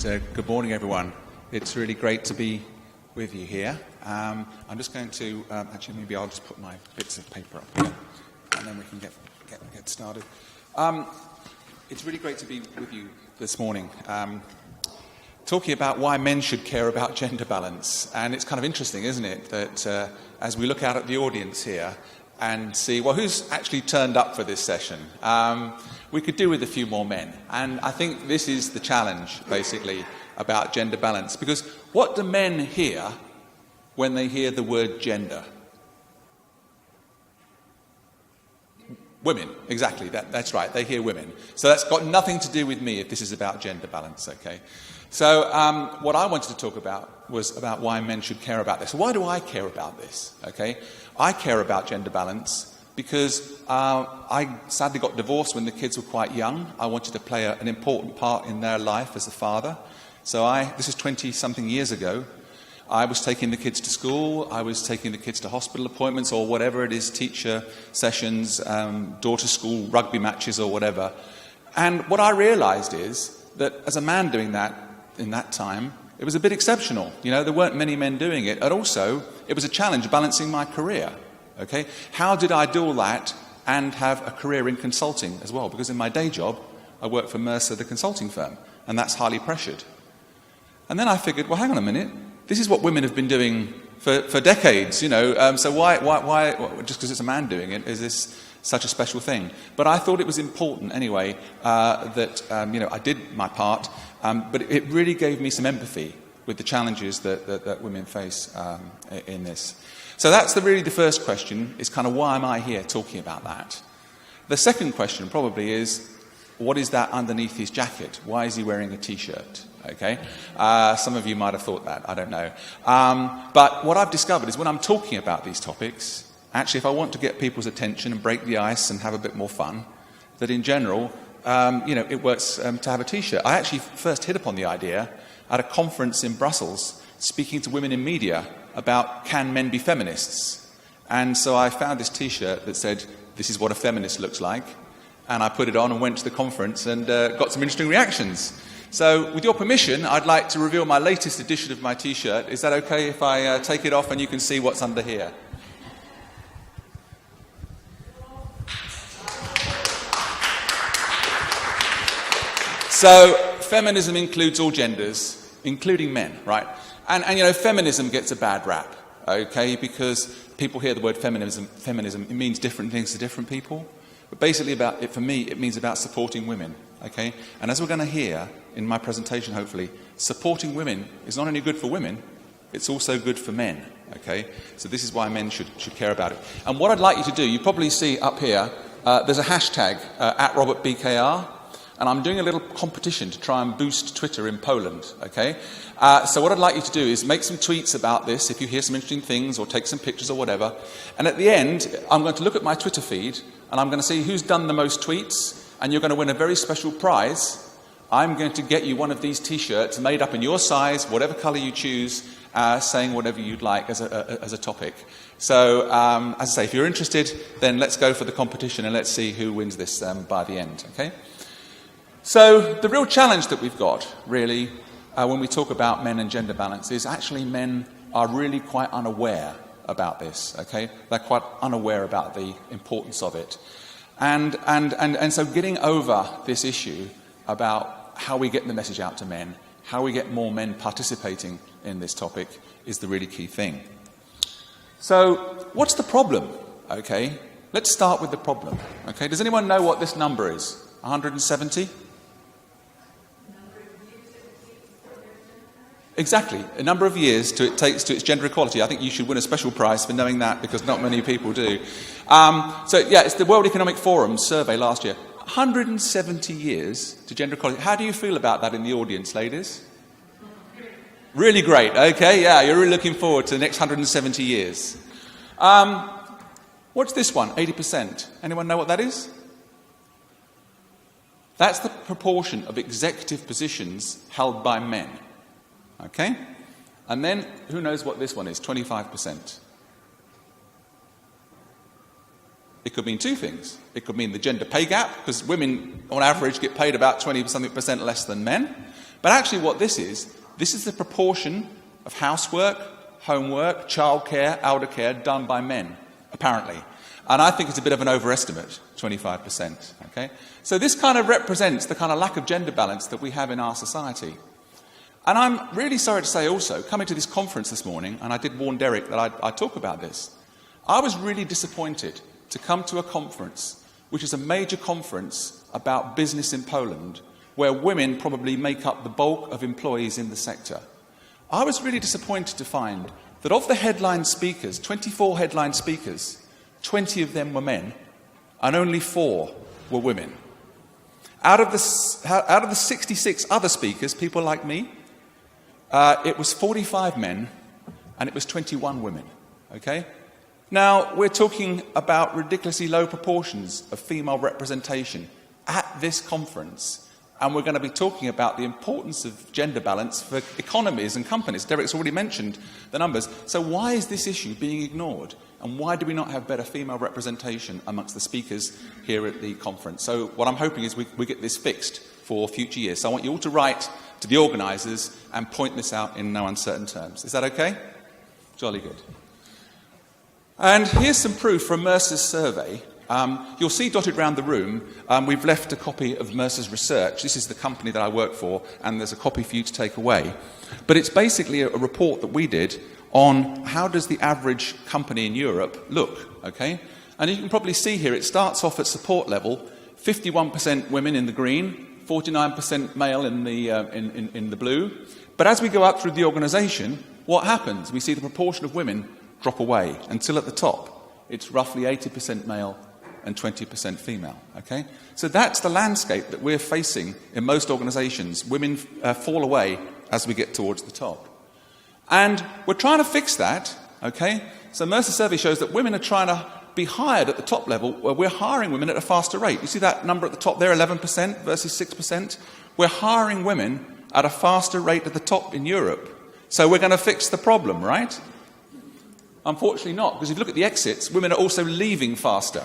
good morning, everyone. It's really great to be with you here. I'm just going to, actually, maybe I'll just put my bits of paper up here, and then we can get started. It's really great to be with you this morning, talking about why men should care about gender balance. And it's kind of interesting, isn't it, that as we look out at the audience here and see, well, who's actually turned up for this session? We could do with a few more men. And I think this is the challenge, basically, about gender balance. Because what do men hear when they hear the word gender? Women, exactly, that's right, they hear women. So that's got nothing to do with me if this is about gender balance, okay? So what I wanted to talk about was about why men should care about this. Why do I care about this, okay? I care about gender balance because I sadly got divorced when the kids were quite young. I wanted to play an important part in their life as a father. So this is 20-something years ago. I was taking the kids to school, I was taking the kids to hospital appointments or whatever it is, teacher sessions, daughter school, rugby matches or whatever. And what I realised is that as a man doing that in that time, it was a bit exceptional. You know, there weren't many men doing it. And also, it was a challenge balancing my career. Okay? How did I do all that and have a career in consulting as well? Because in my day job, I work for Mercer, the consulting firm, and that's highly pressured. And then I figured, well, hang on a minute. This is what women have been doing for decades, you know. So why, just because it's a man doing it, is this such a special thing? But I thought it was important anyway that, I did my part, but it really gave me some empathy with the challenges that women face in this. So that's really the first question, is kind of why am I here talking about that? The second question probably is, what is that underneath his jacket? Why is he wearing a T-shirt? Okay, some of you might have thought that, I don't know. But what I've discovered is when I'm talking about these topics, actually if I want to get people's attention and break the ice and have a bit more fun, that in general, it works to have a T-shirt. I actually first hit upon the idea at a conference in Brussels, speaking to women in media about can men be feminists? And so I found this T-shirt that said, this is what a feminist looks like. And I put it on and went to the conference and got some interesting reactions. So, with your permission, I'd like to reveal my latest edition of my T-shirt. Is that okay if I take it off and you can see what's under here? So, feminism includes all genders, including men, right? And feminism gets a bad rap, okay? Because people hear the word feminism, it means different things to different people. But basically, for me, it means about supporting women, okay? And as we're going to hear in my presentation, hopefully, supporting women is not only good for women, it's also good for men, okay? So this is why men should care about it. And what I'd like you to do, you probably see up here, there's a hashtag, @RobertBKR, and I'm doing a little competition to try and boost Twitter in Poland, okay? So what I'd like you to do is make some tweets about this, if you hear some interesting things, or take some pictures or whatever. And at the end, I'm going to look at my Twitter feed, and I'm going to see who's done the most tweets, and you're going to win a very special prize. I'm going to get you one of these T-shirts made up in your size, whatever colour you choose, saying whatever you'd like as a topic. So, as I say, if you're interested, then let's go for the competition and let's see who wins this by the end, okay? So, the real challenge that we've got, really, when we talk about men and gender balance, is actually men are really quite unaware about this, okay? They're quite unaware about the importance of it. And so getting over this issue about how we get the message out to men, how we get more men participating in this topic is the really key thing. So, what's the problem? Okay, let's start with the problem. Okay, does anyone know what this number is? 170? Exactly, a number of years it takes to its gender equality. I think you should win a special prize for knowing that, because not many people do. It's the World Economic Forum survey last year. 170 years to gender equality. How do you feel about that in the audience, ladies? Really great. Okay, yeah, you're really looking forward to the next 170 years. What's this one? 80%. Anyone know what that is? That's the proportion of executive positions held by men. Okay? And then, who knows what this one is? 25%. It could mean two things. It could mean the gender pay gap, because women, on average, get paid about 20-something% less than men. But actually what this is the proportion of housework, homework, childcare, elder care done by men, apparently. And I think it's a bit of an overestimate, 25%. Okay? So this kind of represents the kind of lack of gender balance that we have in our society. And I'm really sorry to say also, coming to this conference this morning, and I did warn Derek that I'd talk about this, I was really disappointed to come to a conference, which is a major conference about business in Poland, where women probably make up the bulk of employees in the sector. I was really disappointed to find that of the headline speakers, 24 headline speakers, 20 of them were men, and only 4 were women. Out of the 66 other speakers, people like me, it was 45 men, and it was 21 women. Okay? Now, we're talking about ridiculously low proportions of female representation at this conference. And we're going to be talking about the importance of gender balance for economies and companies. Derek's already mentioned the numbers. So why is this issue being ignored? And why do we not have better female representation amongst the speakers here at the conference? So what I'm hoping is we get this fixed for future years. So I want you all to write to the organisers and point this out in no uncertain terms. Is that okay? Jolly good. And here's some proof from Mercer's survey. You'll see dotted around the room, we've left a copy of Mercer's research. This is the company that I work for, and there's a copy for you to take away. But it's basically a report that we did on how does the average company in Europe look, okay? And you can probably see here, it starts off at support level, 51% women in the green, 49% male in the blue. But as we go up through the organisation, what happens? We see the proportion of women drop away until at the top, it's roughly 80% male and 20% female, okay? So that's the landscape that we're facing in most organisations. Women fall away as we get towards the top. And we're trying to fix that, okay? So Mercer's survey shows that women are trying to be hired at the top level, where we're hiring women at a faster rate. You see that number at the top there, 11% versus 6%? We're hiring women at a faster rate at the top in Europe. So we're going to fix the problem, right? Unfortunately not, because if you look at the exits, women are also leaving faster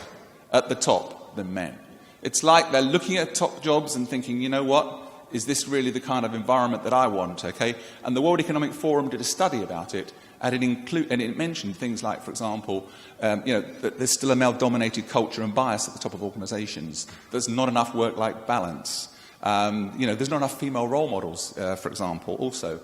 at the top than men. It's like they're looking at top jobs and thinking, you know what, is this really the kind of environment that I want, okay? And the World Economic Forum did a study about it, and it mentioned things like, for example, that there's still a male-dominated culture and bias at the top of organisations. There's not enough work-life balance. There's not enough female role models, for example, also.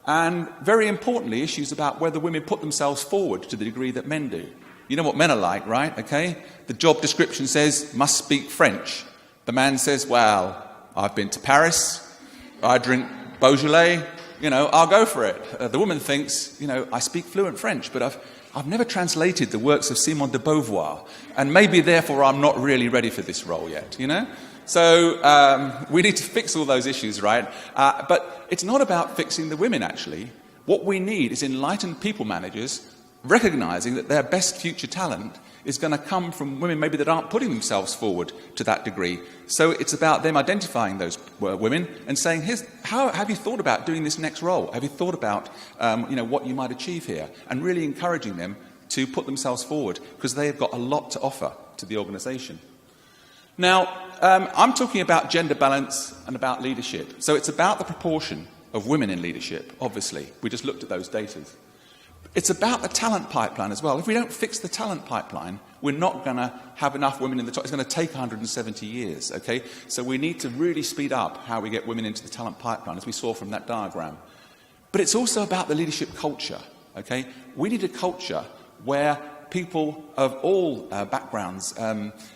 And very importantly, issues about whether women put themselves forward to the degree that men do. You know what men are like, right? Okay? The job description says, must speak French. The man says, well, I've been to Paris, I drink Beaujolais, I'll go for it. The woman thinks, I speak fluent French, but I've never translated the works of Simone de Beauvoir, and maybe therefore I'm not really ready for this role yet, So we need to fix all those issues, right? But it's not about fixing the women, actually. What we need is enlightened people managers recognising that their best future talent is going to come from women maybe that aren't putting themselves forward to that degree. So it's about them identifying those women and saying, how have you thought about doing this next role? Have you thought about what you might achieve here? And really encouraging them to put themselves forward, because they've got a lot to offer to the organisation. Now, I'm talking about gender balance and about leadership. So it's about the proportion of women in leadership, obviously. We just looked at those data. It's about the talent pipeline as well. If we don't fix the talent pipeline, we're not going to have enough women in the top. It's going to take 170 years, okay? So we need to really speed up how we get women into the talent pipeline, as we saw from that diagram. But it's also about the leadership culture, okay? We need a culture where people of all backgrounds,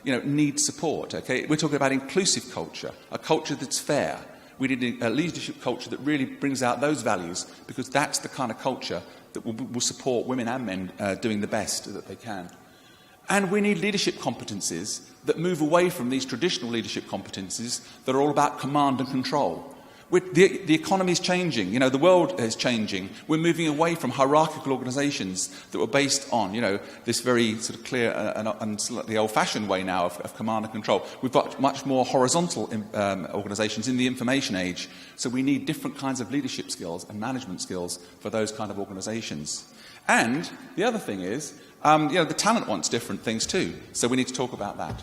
need support, okay? We're talking about inclusive culture, a culture that's fair. We need a leadership culture that really brings out those values, because that's the kind of culture that will support women and men doing the best that they can. And we need leadership competencies that move away from these traditional leadership competencies that are all about command and control. The economy is changing, the world is changing. We're moving away from hierarchical organisations that were based on, this very sort of clear and slightly old-fashioned way now of command and control. We've got much more horizontal organisations in the information age, so we need different kinds of leadership skills and management skills for those kind of organisations. And the other thing is, the talent wants different things too, so we need to talk about that.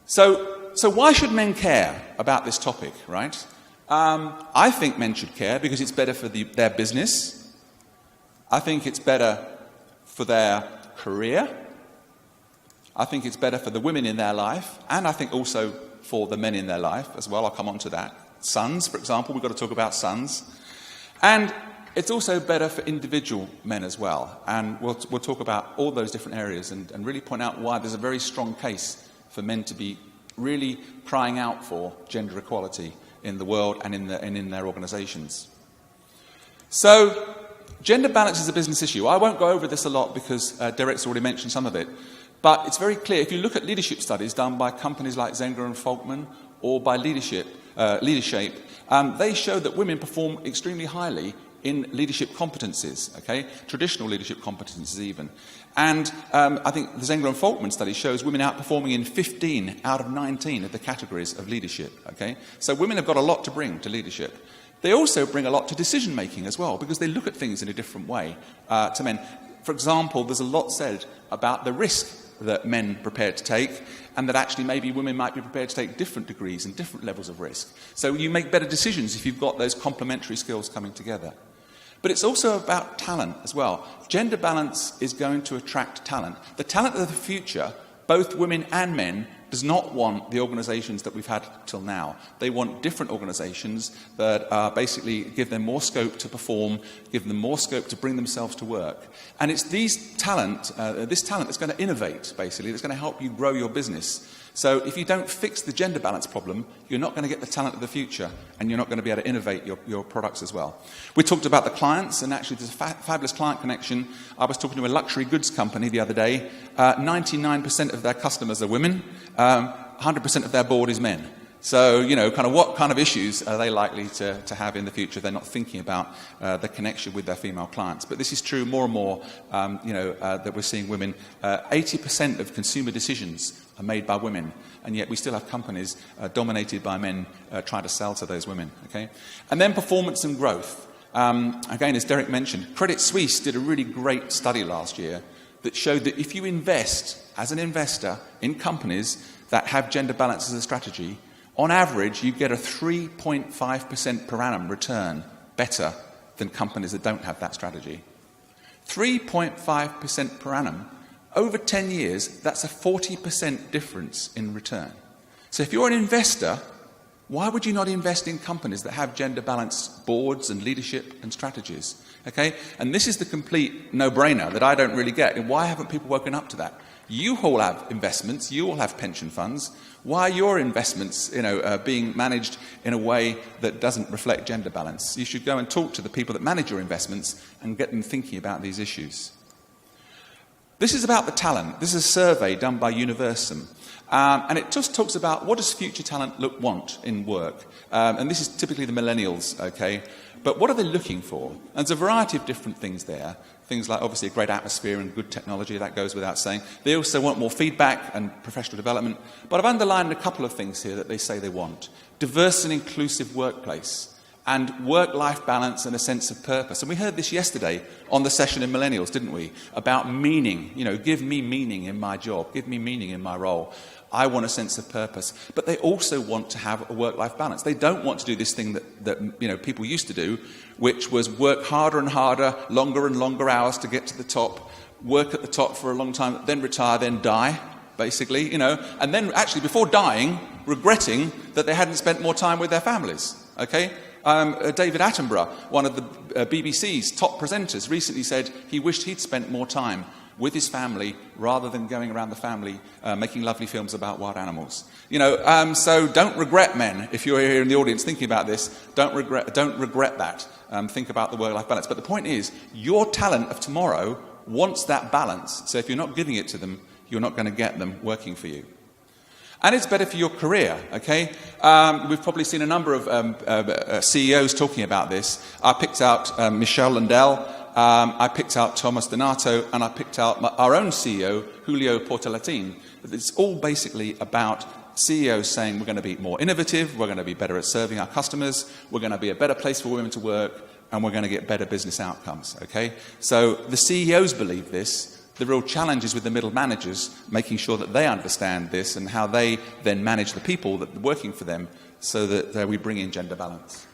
So why should men care about this topic, right? I think men should care because it's better for their business. I think it's better for their career. I think it's better for the women in their life, and I think also for the men in their life as well. I'll come on to that. Sons, for example, we've got to talk about sons. And it's also better for individual men as well. And we'll talk about all those different areas and really point out why there's a very strong case for men to be really crying out for gender equality in the world and in their organisations. So, gender balance is a business issue. I won't go over this a lot because Derek's already mentioned some of it. But it's very clear, if you look at leadership studies done by companies like Zenger and Folkman or by Leadership, they show that women perform extremely highly in leadership competencies, okay? Traditional leadership competencies even. And I think the Zenger and Folkman study shows women outperforming in 15 out of 19 of the categories of leadership, okay? So women have got a lot to bring to leadership. They also bring a lot to decision-making as well, because they look at things in a different way to men. For example, there's a lot said about the risk that men are prepared to take, and that actually maybe women might be prepared to take different degrees and different levels of risk. So you make better decisions if you've got those complementary skills coming together. But it's also about talent as well. Gender balance is going to attract talent. The talent of the future, both women and men, does not want the organisations that we've had till now. They want different organisations that basically give them more scope to perform, give them more scope to bring themselves to work. And it's this talent that's going to innovate, basically, that's going to help you grow your business. So if you don't fix the gender balance problem, you're not going to get the talent of the future, and you're not going to be able to innovate your products as well. We talked about the clients, and actually there's a fabulous client connection. I was talking to a luxury goods company the other day. 99% of their customers are women. 100% of their board is men. So, what kind of issues are they likely to have in the future? They're not thinking about the connection with their female clients. But this is true more and more, that we're seeing women. 80% of consumer decisions are made by women, and yet we still have companies dominated by men trying to sell to those women. Okay, and then performance and growth. Again, as Derek mentioned, Credit Suisse did a really great study last year that showed that if you invest as an investor in companies that have gender balance as a strategy, on average, you get a 3.5% per annum return better than companies that don't have that strategy. 3.5% per annum. Over 10 years, that's a 40% difference in return. So if you're an investor, why would you not invest in companies that have gender balanced boards and leadership and strategies? Okay? And this is the complete no-brainer that I don't really get. And why haven't people woken up to that? You all have investments, you all have pension funds. Why are your investments being managed in a way that doesn't reflect gender balance? You should go and talk to the people that manage your investments and get them thinking about these issues. This is about the talent. This is a survey done by Universum. And it just talks about what does future talent want in work. And this is typically the millennials, okay? But what are they looking for? And there's a variety of different things there. Things like, obviously, a great atmosphere and good technology, that goes without saying. They also want more feedback and professional development. But I've underlined a couple of things here that they say they want. Diverse and inclusive workplace, and work-life balance and a sense of purpose. And we heard this yesterday on the session in Millennials, didn't we? About meaning. Give me meaning in my job. Give me meaning in my role. I want a sense of purpose. But they also want to have a work-life balance. They don't want to do this thing that people used to do, which was work harder and harder, longer and longer hours to get to the top, work at the top for a long time, then retire, then die, basically, and then actually before dying, regretting that they hadn't spent more time with their families, okay? David Attenborough, one of the BBC's top presenters, recently said he wished he'd spent more time with his family rather than going around the family making lovely films about wild animals. So don't regret, men, if you're here in the audience thinking about this, don't regret that. Think about the work-life balance. But the point is, your talent of tomorrow wants that balance. So if you're not giving it to them, you're not going to get them working for you. And it's better for your career, okay? We've probably seen a number of CEOs talking about this. I picked out Michelle Lundell, I picked out Thomas Donato, and I picked out our own CEO, Julio Portalatin. It's all basically about CEOs saying we're going to be more innovative, we're going to be better at serving our customers, we're going to be a better place for women to work, and we're going to get better business outcomes, okay? So the CEOs believe this. The real challenge is with the middle managers, making sure that they understand this and how they then manage the people that are working for them so that we bring in gender balance.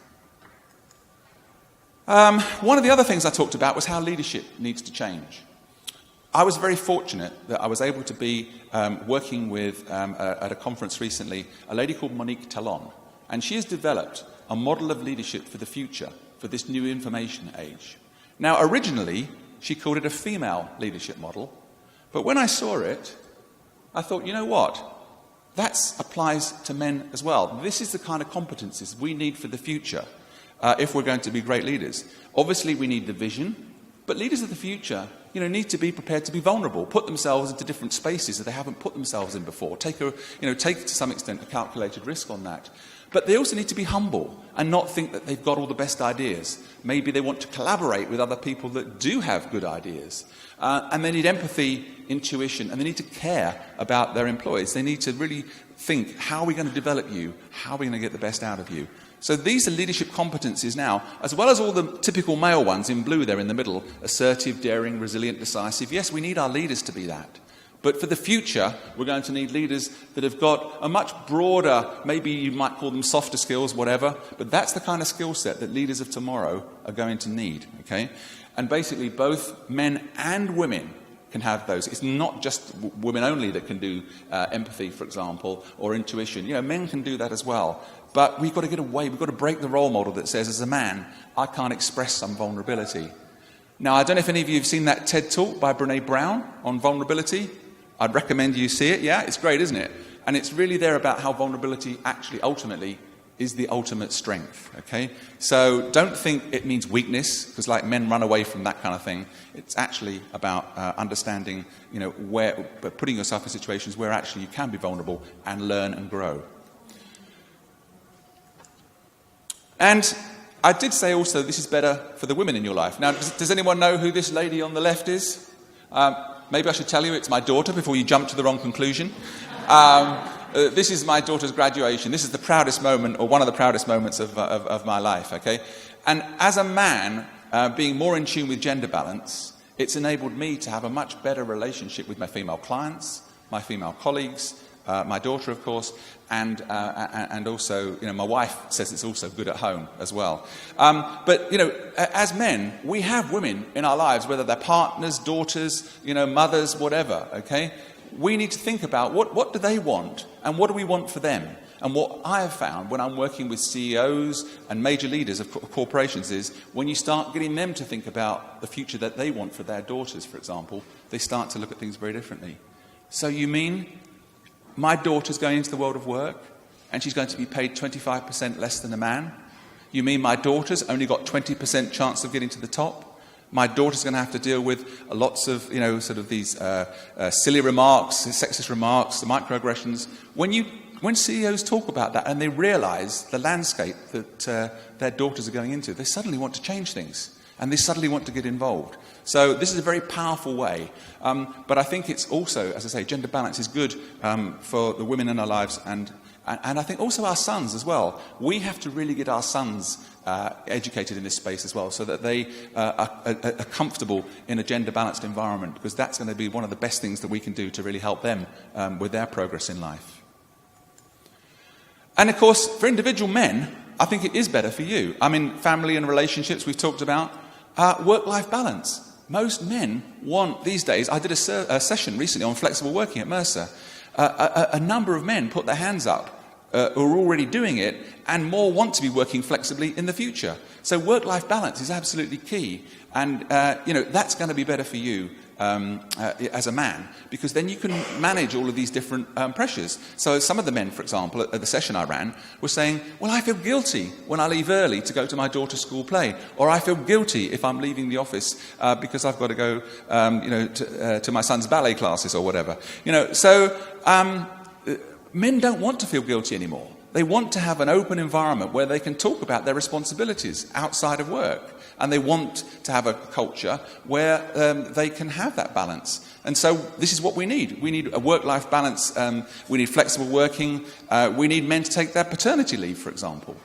One of the other things I talked about was how leadership needs to change. I was very fortunate that I was able to be working with, at a conference recently, a lady called Monique Talon. And she has developed a model of leadership for the future, for this new information age. Now, originally, she called it a female leadership model. But when I saw it, I thought, you know what? That applies to men as well. This is the kind of competencies we need for the future if we're going to be great leaders. Obviously, we need the vision, but leaders of the future, need to be prepared to be vulnerable, put themselves into different spaces that they haven't put themselves in before, take to some extent a calculated risk on that. But they also need to be humble and not think that they've got all the best ideas. Maybe they want to collaborate with other people that do have good ideas. And they need empathy, intuition, and they need to care about their employees. They need to really think, how are we going to develop you? How are we going to get the best out of you? So these are leadership competencies now, as well as all the typical male ones in blue there in the middle, assertive, daring, resilient, decisive. Yes, we need our leaders to be that. But for the future, we're going to need leaders that have got a much broader, maybe you might call them softer skills, whatever, but that's the kind of skill set that leaders of tomorrow are going to need, okay? And basically both men and women can have those. It's not just women only that can do empathy, for example, or intuition. Men can do that as well. But we've got to get away, we've got to break the role model that says, as a man, I can't express some vulnerability. Now, I don't know if any of you have seen that TED talk by Brené Brown on vulnerability. I'd recommend you see it. Yeah, it's great, isn't it? And it's really there about how vulnerability actually ultimately is the ultimate strength, okay? So don't think it means weakness, because like men run away from that kind of thing. It's actually about understanding, putting yourself in situations where actually you can be vulnerable and learn and grow. And I did say also this is better for the women in your life. Now, does anyone know who this lady on the left is? Maybe I should tell you it's my daughter before you jump to the wrong conclusion. This is my daughter's graduation. This is the proudest moment, or one of the proudest moments of my life, okay? And as a man, being more in tune with gender balance, it's enabled me to have a much better relationship with my female clients, my female colleagues, my daughter, of course, and also, my wife says it's also good at home as well. But, as men, we have women in our lives, whether they're partners, daughters, mothers, whatever, okay? We need to think about what do they want and what do we want for them. And what I have found when I'm working with CEOs and major leaders of corporations is when you start getting them to think about the future that they want for their daughters, for example, they start to look at things very differently. So you mean my daughter's going into the world of work and she's going to be paid 25% less than a man? You mean my daughter's only got 20% chance of getting to the top? My daughter's going to have to deal with lots of, sort of these silly remarks, sexist remarks, the microaggressions. When CEOs talk about that and they realise the landscape that their daughters are going into, they suddenly want to change things and they suddenly want to get involved. So this is a very powerful way. But I think it's also, as I say, gender balance is good for the women in our lives and I think also our sons as well. We have to really get our sons educated in this space as well so that they are comfortable in a gender-balanced environment, because that's going to be one of the best things that we can do to really help them with their progress in life. And of course, for individual men, I think it is better for you. I mean, family and relationships we've talked about, work-life balance. Most men want, these days, I did a session recently on flexible working at Mercer. A number of men put their hands up who are already doing it, and more want to be working flexibly in the future. So work-life balance is absolutely key, and that's going to be better for you as a man, because then you can manage all of these different pressures. So some of the men, for example, at the session I ran, were saying, well, I feel guilty when I leave early to go to my daughter's school play, or I feel guilty if I'm leaving the office because I've got to go to my son's ballet classes or whatever. Men don't want to feel guilty anymore. They want to have an open environment where they can talk about their responsibilities outside of work. And they want to have a culture where they can have that balance. And so this is what we need. We need a work-life balance. We need flexible working. We need men to take their paternity leave, for example,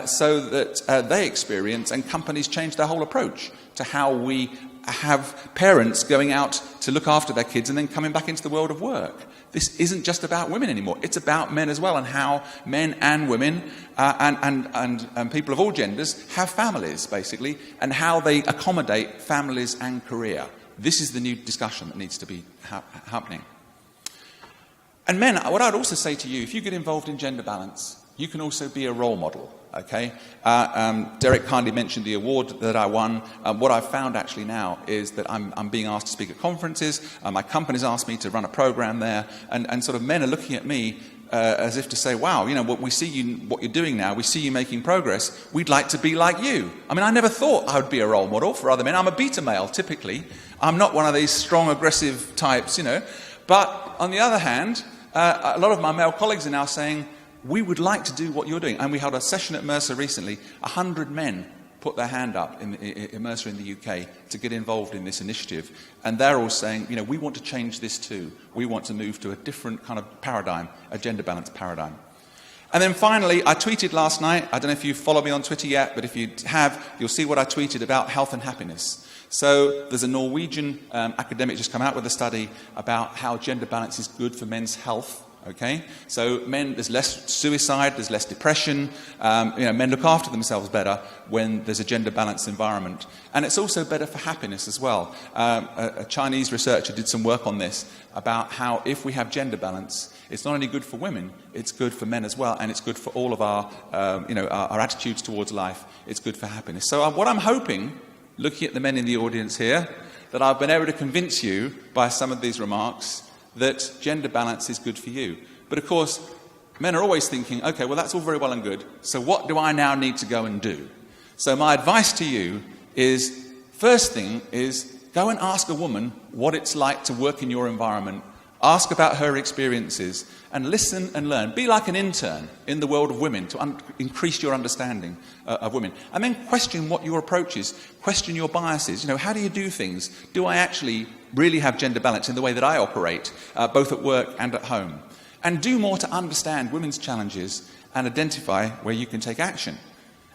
so that they experience and companies change their whole approach to how we have parents going out to look after their kids and then coming back into the world of work. This isn't just about women anymore. It's about men as well, and how men and women and people of all genders have families, basically, and how they accommodate families and career. This is the new discussion that needs to be happening. And men, what I'd also say to you, if you get involved in gender balance, you can also be a role model, okay? Derek kindly mentioned the award that I won. What I've found actually now is that I'm being asked to speak at conferences. My company's asked me to run a program there, and sort of men are looking at me as if to say, wow, you know, we see you, what you're doing now, we see you making progress, we'd like to be like you. I mean, I never thought I would be a role model for other men. I'm a beta male, typically. I'm not one of these strong, aggressive types, you know. But on the other hand, a lot of my male colleagues are now saying, we would like to do what you're doing. And we held a session at Mercer recently. 100 men put their hand up in Mercer in the UK to get involved in this initiative. And they're all saying, you know, we want to change this too. We want to move to a different kind of paradigm, a gender balance paradigm. And then finally, I tweeted last night. I don't know if you follow me on Twitter yet, but if you have, you'll see what I tweeted about health and happiness. So there's a Norwegian academic just come out with a study about how gender balance is good for men's health. Okay, so men, there's less suicide, there's less depression. Men look after themselves better when there's a gender-balanced environment, and it's also better for happiness as well. A Chinese researcher did some work on this about how if we have gender balance, it's not only good for women, it's good for men as well, and it's good for all of our attitudes towards life. It's good for happiness. So what I'm hoping, looking at the men in the audience here, that I've been able to convince you by some of these remarks that gender balance is good for you. But of course, men are always thinking, okay, well, that's all very well and good, so what do I now need to go and do? So my advice to you is, first thing is, go and ask a woman what it's like to work in your environment. Ask about her experiences and listen and learn. Be like an intern in the world of women to increase your understanding of women. And then question what your approach is. Question your biases. You know, how do you do things? Do I actually really have gender balance in the way that I operate, both at work and at home? And do more to understand women's challenges and identify where you can take action.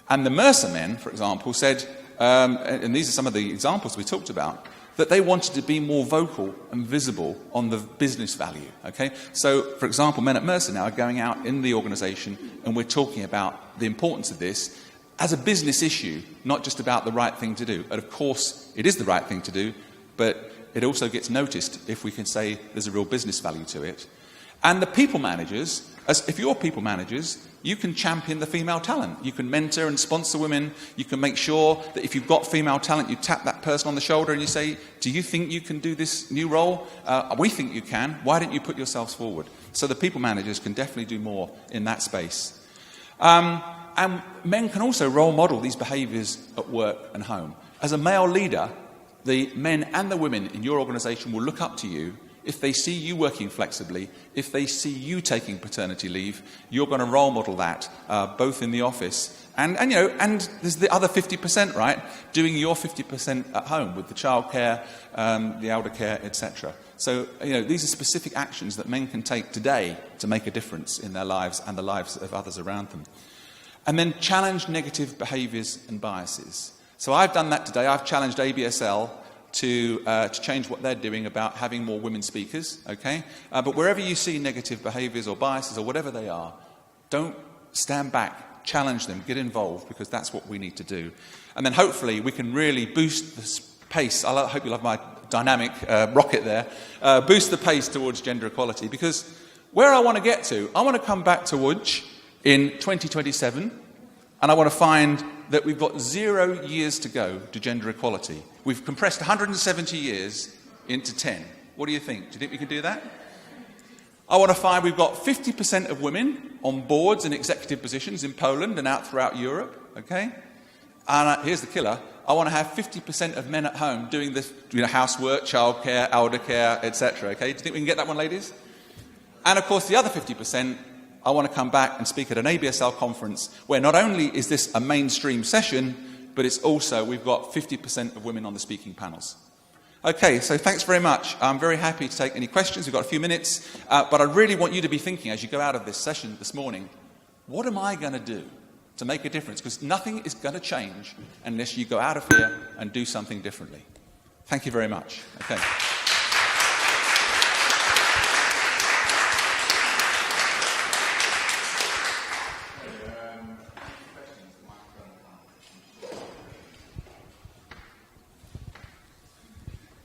And the Mercer men, for example, said, and these are some of the examples we talked about, that they wanted to be more vocal and visible on the business value. Okay, so for example, men at Mercer now are going out in the organisation, and we're talking about the importance of this as a business issue, not just about the right thing to do. And of course, it is the right thing to do, but it also gets noticed if we can say there's a real business value to it. And the people managers, if you're people managers, you can champion the female talent. You can mentor and sponsor women. You can make sure that if you've got female talent, you tap that person on the shoulder and you say, do you think you can do this new role? We think you can. Why don't you put yourselves forward? So the people managers can definitely do more in that space. And men can also role model these behaviours at work and home. As a male leader, the men and the women in your organisation will look up to you. If they see you working flexibly, if they see you taking paternity leave, you're going to role model that, both in the office and there's the other 50%, right? Doing your 50% at home with the childcare, the elder care, etc. So, these are specific actions that men can take today to make a difference in their lives and the lives of others around them. And then challenge negative behaviours and biases. So I've done that today. I've challenged ABSL to change what they're doing about having more women speakers, okay? But wherever you see negative behaviours or biases or whatever they are, don't stand back, challenge them, get involved, because that's what we need to do. And then hopefully we can really boost the pace. I hope you love my dynamic rocket there. Boost the pace towards gender equality, because where I want to get to, I want to come back to Łódź in 2027, and I want to find that we've got 0 years to go to gender equality. We've compressed 170 years into 10. What do you think? Do you think we can do that? I want to find we've got 50% of women on boards and executive positions in Poland and out throughout Europe, okay? And here's the killer. I want to have 50% of men at home doing this, housework, childcare, elder care, etc., okay? Do you think we can get that one, ladies? And of course, the other 50%, I want to come back and speak at an ABSL conference where not only is this a mainstream session, but it's also, we've got 50% of women on the speaking panels. Okay, so thanks very much. I'm very happy to take any questions. We've got a few minutes, but I really want you to be thinking as you go out of this session this morning, what am I going to do to make a difference? Because nothing is going to change unless you go out of here and do something differently. Thank you very much. Okay.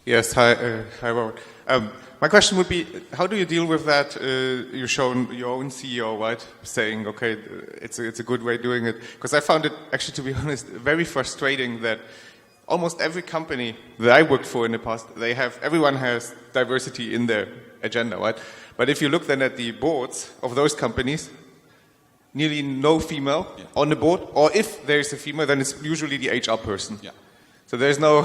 Yes, hi, Robert. My question would be, how do you deal with that? You've shown your own CEO, right, saying, okay, it's a good way of doing it. Because I found it, actually, to be honest, very frustrating that almost every company that I worked for in the past, everyone has diversity in their agenda, right? But if you look then at the boards of those companies, nearly no female on the board, or if there's a female, then it's usually the HR person. Yeah. So there's no...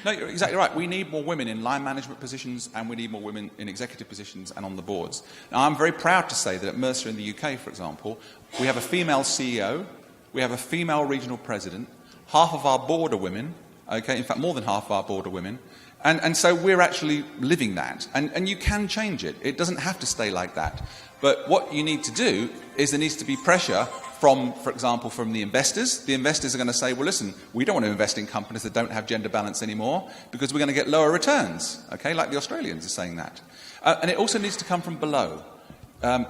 No, you're exactly right. We need more women in line management positions, and we need more women in executive positions and on the boards. Now, I'm very proud to say that at Mercer in the UK, for example, we have a female CEO, we have a female regional president, half of our board are women, okay, in fact more than half of our board are women, and so we're actually living that. And you can change it. It doesn't have to stay like that. But what you need to do is there needs to be pressure from, for example, from the investors. The investors are going to say, well, listen, we don't want to invest in companies that don't have gender balance anymore because we're going to get lower returns, okay, like the Australians are saying that. And it also needs to come from below.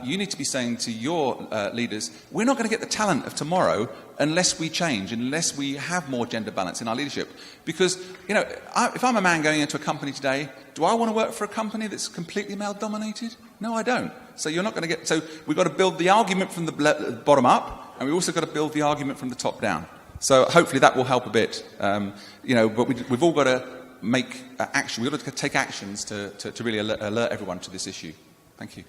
You need to be saying to your leaders, we're not going to get the talent of tomorrow unless we change, unless we have more gender balance in our leadership. Because, you know, if I'm a man going into a company today, do I want to work for a company that's completely male-dominated? No, I don't. So you're not going to get... So we've got to build the argument from the bottom up, and we've also got to build the argument from the top down. So hopefully that will help a bit. You know, but we've all got to make action. We've got to take actions to really alert everyone to this issue. Thank you.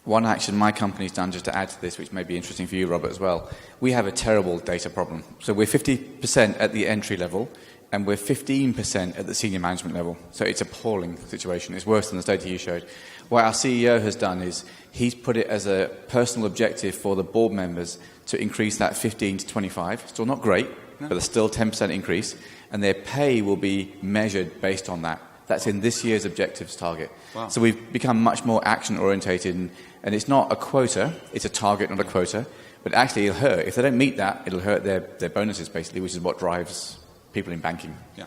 One action my company's done, just to add to this, which may be interesting for you, Robert, as well, we have a terrible data problem. So we're 50% at the entry level, and we're 15% at the senior management level. So it's an appalling situation. It's worse than the data you showed. What our CEO has done is he's put it as a personal objective for the board members to increase that 15 to 25. Still not great, but there's still 10% increase. And their pay will be measured based on that. That's in this year's objectives target. Wow. So we've become much more action-orientated, and it's not a quota, it's a target, not a quota. But actually, it'll hurt. If they don't meet that, it'll hurt their bonuses, basically, which is what drives people in banking. Yeah.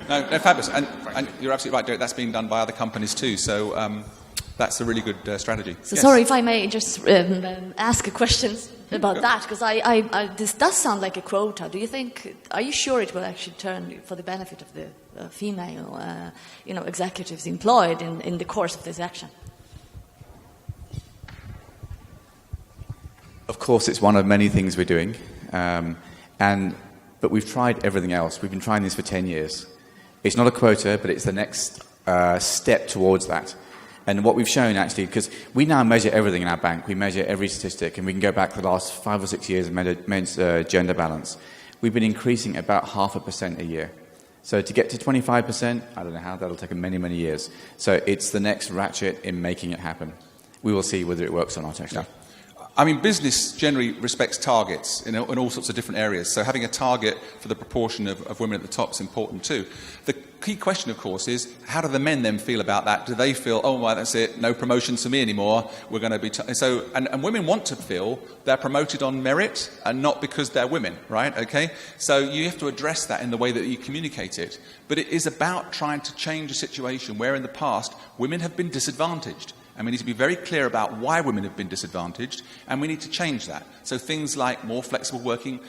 No, fabulous. And you're absolutely right, Derek. That's being done by other companies too. So that's a really good strategy. So yes. Sorry if I may just ask a question about that, because this does sound like a quota. Are you sure it will actually turn for the benefit of the female executives employed in the course of this action? Of course, it's one of many things we're doing. But we've tried everything else. We've been trying this for 10 years. It's not a quota, but it's the next step towards that. And what we've shown, actually, because we now measure everything in our bank. We measure every statistic, and we can go back the last 5 or 6 years and measure gender balance. We've been increasing about 0.5% a year. So to get to 25%, I don't know how, that'll take many, many years. So it's the next ratchet in making it happen. We will see whether it works or not, actually. Yeah. I mean, business generally respects targets in all sorts of different areas. So having a target for the proportion of women at the top is important too. The key question, of course, is how do the men then feel about that? Do they feel, oh, well, that's it, no promotions for me anymore, we're going to be... And women want to feel they're promoted on merit and not because they're women, right? Okay? So you have to address that in the way that you communicate it. But it is about trying to change a situation where in the past women have been disadvantaged. And we need to be very clear about why women have been disadvantaged, and we need to change that. So things like more flexible working,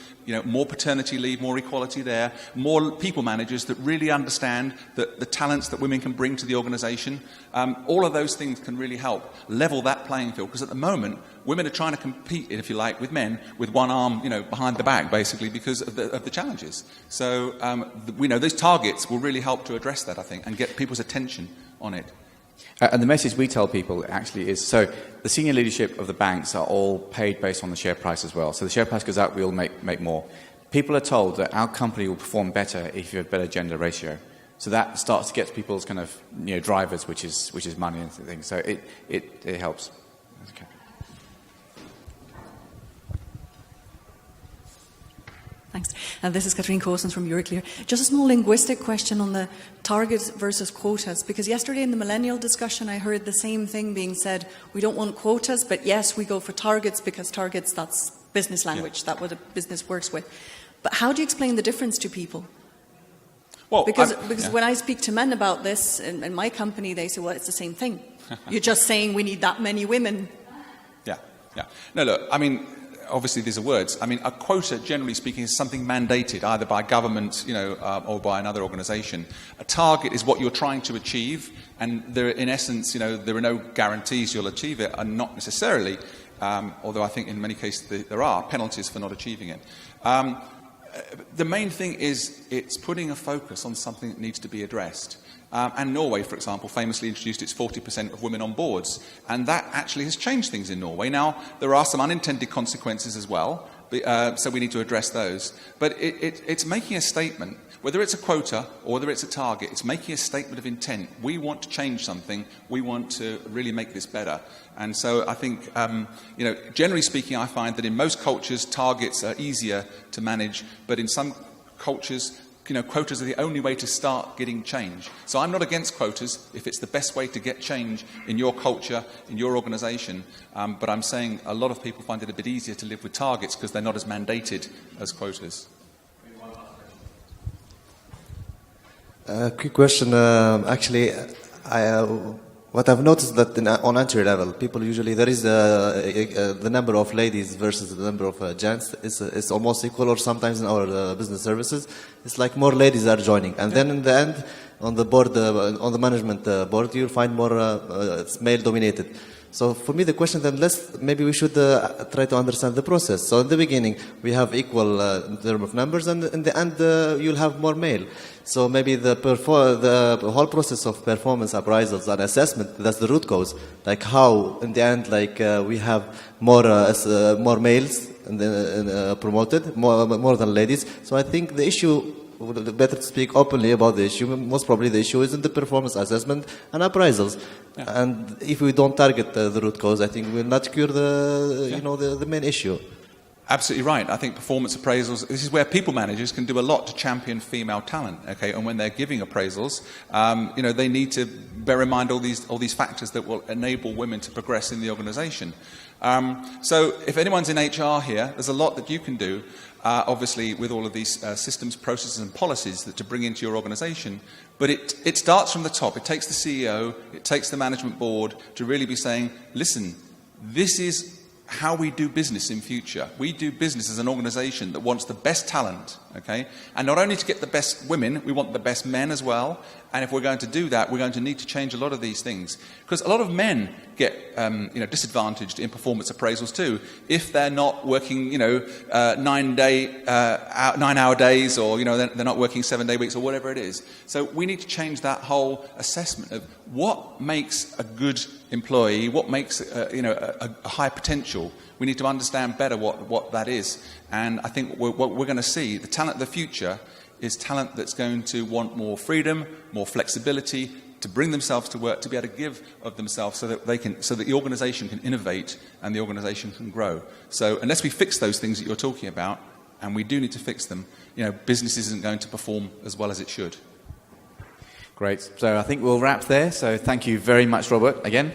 more paternity leave, more equality there, more people managers that really understand the talents that women can bring to the organisation. All of those things can really help level that playing field, because at the moment, women are trying to compete, if you like, with men with one arm, behind the back, basically, because of the challenges. So we know those targets will really help to address that, I think, and get people's attention on it. And the message we tell people actually is, so the senior leadership of the banks are all paid based on the share price as well. So the share price goes up, we'll make more. People are told that our company will perform better if you have better gender ratio. So that starts to get to people's kind of drivers, which is money and things. So it helps. Okay. Thanks. This is Katrine Cousins from Euroclear. Just a small linguistic question on the targets versus quotas, because yesterday in the millennial discussion I heard the same thing being said. We don't want quotas, but yes, we go for targets because targets, that's business language. That's what a business works with. But how do you explain the difference to people? Well, because yeah. when I speak to men about this in my company, they say, well, it's the same thing. You're just saying we need that many women. Yeah, yeah. No, look, I mean, obviously these are words. I mean, a quota, generally speaking, is something mandated either by government, or by another organisation. A target is what you're trying to achieve, and there, in essence, there are no guarantees you'll achieve it, and not necessarily, although I think in many cases there are penalties for not achieving it. The main thing is it's putting a focus on something that needs to be addressed. And Norway, for example, famously introduced its 40% of women on boards. And that actually has changed things in Norway. Now, there are some unintended consequences as well, so we need to address those. But it's making a statement, whether it's a quota or whether it's a target, it's making a statement of intent. We want to change something. We want to really make this better. And so I think, generally speaking, I find that in most cultures, targets are easier to manage. But in some cultures, quotas are the only way to start getting change. So I'm not against quotas if it's the best way to get change in your culture, in your organisation. But I'm saying a lot of people find it a bit easier to live with targets because they're not as mandated as quotas. Quick question. Actually, what I've noticed that on entry level, people usually there is the number of ladies versus the number of gents is almost equal, or sometimes in our business services, it's like more ladies are joining, and then in the end, on the board, on the management board, you'll find more it's male dominated. So for me, the question then, maybe we should try to understand the process. So in the beginning, we have equal in terms of numbers, and in the end, you'll have more male. So maybe the whole process of performance appraisals and assessment, that's the root cause. Like how, in the end, we have more males promoted, more than ladies. So I think the issue, better to speak openly about the issue. Most probably the issue is in the performance assessment and appraisals. Yeah. And if we don't target the root cause, I think we'll not cure the main issue. Absolutely right. I think performance appraisals, this is where people managers can do a lot to champion female talent, okay? And when they're giving appraisals, they need to bear in mind all these factors that will enable women to progress in the organisation. So if anyone's in HR here, there's a lot that you can do, obviously with all of these systems, processes and policies to bring into your organisation. But it starts from the top. It takes the CEO, it takes the management board to really be saying, listen, this is how we do business in future. We do business as an organisation that wants the best talent, okay? And not only to get the best women, we want the best men as well. And if we're going to do that, we're going to need to change a lot of these things. Because a lot of men get disadvantaged in performance appraisals too. If they're not working 9-hour days, or they're not working 7-day weeks, or whatever it is. So we need to change that whole assessment of what makes a good employee, what makes a high potential. We need to understand better what that is. And I think what we're going to see, the talent of the future is talent that's going to want more freedom, more flexibility, to bring themselves to work, to be able to give of themselves so that the organisation can innovate and the organisation can grow. So unless we fix those things that you're talking about, and we do need to fix them, business isn't going to perform as well as it should. Great. So I think we'll wrap there. So thank you very much, Robert, again.